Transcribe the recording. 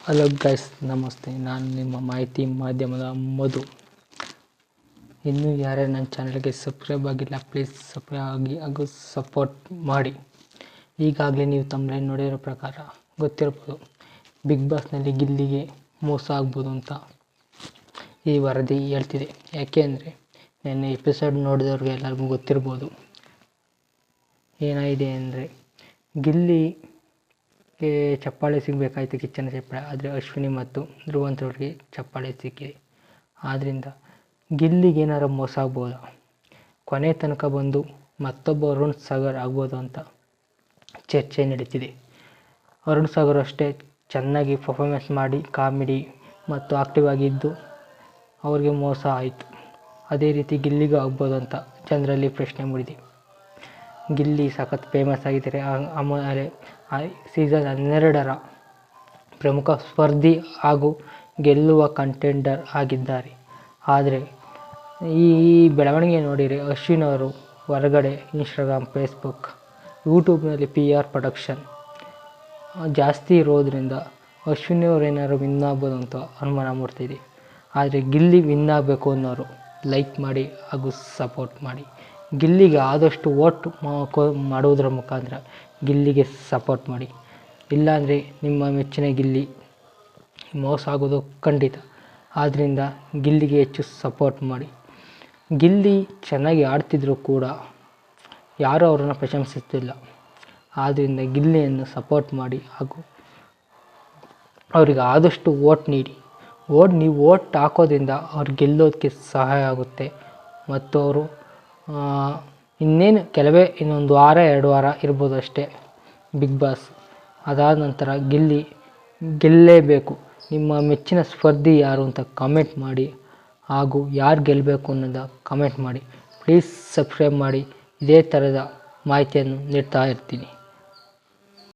Hello guys, ನಮಸ್ತೆ. ನಾನು ನಿಮ್ಮ ಮಾಹಿತಿ ಮಾಧ್ಯಮದ ಮಧು. ಇನ್ನೂ ಯಾರೇ ನನ್ನ ಚಾನಲ್ಗೆ ಸಬ್ಸ್ಕ್ರೈಬ್ ಆಗಿಲ್ಲ, ಪ್ಲೀಸ್ ಸಬ್ಸ್ಕ್ರೈಬ್ ಆಗಿ ಹಾಗೂ ಸಪೋರ್ಟ್ ಮಾಡಿ. ಈಗಾಗಲೇ ನೀವು ತಮ್ಮಲ್ಲಿ ನೋಡಿರೋ ಪ್ರಕಾರ ಗೊತ್ತಿರ್ಬೋದು, ಬಿಗ್ ಬಾಸ್ನಲ್ಲಿ ಗಿಲ್ಲಿಗೆ ಮೋಸ ಆಗ್ಬೋದು ಅಂತ ಈ ವರದಿ ಹೇಳ್ತಿದೆ. ಯಾಕೆ ಅಂದರೆ ನೆನ್ನೆ ಎಪಿಸೋಡ್ ನೋಡಿದವ್ರಿಗೆ ಎಲ್ಲರಿಗೂ ಗೊತ್ತಿರ್ಬೋದು ಏನಾಗಿದೆ ಅಂದರೆ, ಗಿಲ್ಲಿ ಚಪ್ಪಾಳೆ ಸಿಗಬೇಕಾಯ್ತು, ಕಿಚ್ಚನ ಚಪ್ಪಾಳೆ. ಆದರೆ ಅಶ್ವಿನಿ ಮತ್ತು ಧ್ರುವಂತವ್ರಿಗೆ ಚಪ್ಪಾಳೆ ಸಿಕ್ಕಿದೆ. ಆದ್ದರಿಂದ ಗಿಲ್ಲಿಗೆ ಏನಾರು ಮೋಸ ಆಗ್ಬೋದಾ, ಕೊನೆ ತನಕ ಬಂದು ಮತ್ತೊಬ್ಬ ಅರುಣ್ ಸಾಗರ್ ಆಗ್ಬೋದು ಅಂತ ಚರ್ಚೆ ನಡೀತಿದೆ. ಅರುಣ್ ಸಾಗರ್ ಅಷ್ಟೇ ಚೆನ್ನಾಗಿ ಪರ್ಫಾರ್ಮೆನ್ಸ್ ಮಾಡಿ ಕಾಮಿಡಿ ಮತ್ತು ಆಕ್ಟಿವ್ ಆಗಿದ್ದು ಅವ್ರಿಗೆ ಮೋಸ ಆಯಿತು. ಅದೇ ರೀತಿ ಗಿಲ್ಲಿಗೂ ಆಗ್ಬೋದು ಅಂತ ಜನರಲ್ಲಿ ಪ್ರಶ್ನೆ ಮೂಡಿದೆ. ಗಿಲ್ಲಿ ಸಖತ್ ಫೇಮಸ್ ಆಗಿದ್ದಾರೆ. ಆಮೇಲೆ ಸೀಸನ್ 12ರ ಪ್ರಮುಖ ಸ್ಪರ್ಧಿ ಹಾಗೂ ಗೆಲ್ಲುವ ಕಂಟೆಂಡರ್ ಆಗಿದ್ದಾರೆ. ಆದರೆ ಈ ಬೆಳವಣಿಗೆ ನೋಡಿದರೆ ಅಶ್ವಿನ್ ಅವರು ಹೊರಗಡೆ ಇನ್ಸ್ಟಾಗ್ರಾಮ್, ಫೇಸ್ಬುಕ್, ಯೂಟ್ಯೂಬ್ನಲ್ಲಿ PR ಪ್ರೊಡಕ್ಷನ್ ಜಾಸ್ತಿ ಇರೋದರಿಂದ ಅಶ್ವಿನಿ ಅವರು ಏನಾದ್ರು ವಿನ್ ಆಗ್ಬೋದು ಅಂತ ಅನುಮಾನ ಮೂಡ್ತಿದೆ. ಆದರೆ ಗಿಲ್ಲಿ ವಿನ್ ಆಗಬೇಕು ಅನ್ನೋರು ಲೈಕ್ ಮಾಡಿ ಹಾಗೂ ಸಪೋರ್ಟ್ ಮಾಡಿ. ಗಿಲ್ಲಿಗೆ ಆದಷ್ಟು ವೋಟ್ ಮಾಡುವುದರ ಮುಖಾಂತರ ಗಿಲ್ಲಿಗೆ ಸಪೋರ್ಟ್ ಮಾಡಿ. ಇಲ್ಲಾಂದರೆ ನಿಮ್ಮ ಮೆಚ್ಚಿನ ಗಿಲ್ಲಿ ಮೋಸ ಆಗೋದು ಖಂಡಿತ. ಆದ್ದರಿಂದ ಗಿಲ್ಲಿಗೆ ಹೆಚ್ಚು ಸಪೋರ್ಟ್ ಮಾಡಿ. ಗಿಲ್ಲಿ ಚೆನ್ನಾಗಿ ಆಡ್ತಿದ್ರು ಕೂಡ ಯಾರೂ ಅವರನ್ನು ಪ್ರಶಂಸಿಸ್ತಿಲ್ಲ. ಆದ್ದರಿಂದ ಗಿಲ್ಲಿಯನ್ನು ಸಪೋರ್ಟ್ ಮಾಡಿ ಹಾಗೂ ಅವರಿಗೆ ಆದಷ್ಟು ವೋಟ್ ನೀಡಿ. ನೀವು ವೋಟ್ ಹಾಕೋದ್ರಿಂದ ಅವ್ರು ಗೆಲ್ಲೋದಕ್ಕೆ ಸಹಾಯ ಆಗುತ್ತೆ. ಮತ್ತು ಅವರು ಇನ್ನೊಂದು ವಾರ 2 ವಾರ ಇರ್ಬೋದು ಅಷ್ಟೇ ಬಿಗ್ ಬಾಸ್. ಅದಾದ ನಂತರ ಗಿಲ್ಲಿ ಗೆಲ್ಲೇಬೇಕು. ನಿಮ್ಮ ಮೆಚ್ಚಿನ ಸ್ಪರ್ಧಿ ಯಾರು ಅಂತ ಕಮೆಂಟ್ ಮಾಡಿ ಹಾಗೂ ಯಾರು ಗೆಲ್ಲಬೇಕು ಅನ್ನೋದ ಕಮೆಂಟ್ ಮಾಡಿ. ಪ್ಲೀಸ್ ಸಬ್ಸ್ಕ್ರೈಬ್ ಮಾಡಿ. ಇದೇ ಥರದ ಮಾಹಿತಿಯನ್ನು ನೀಡ್ತಾ ಇರ್ತೀನಿ.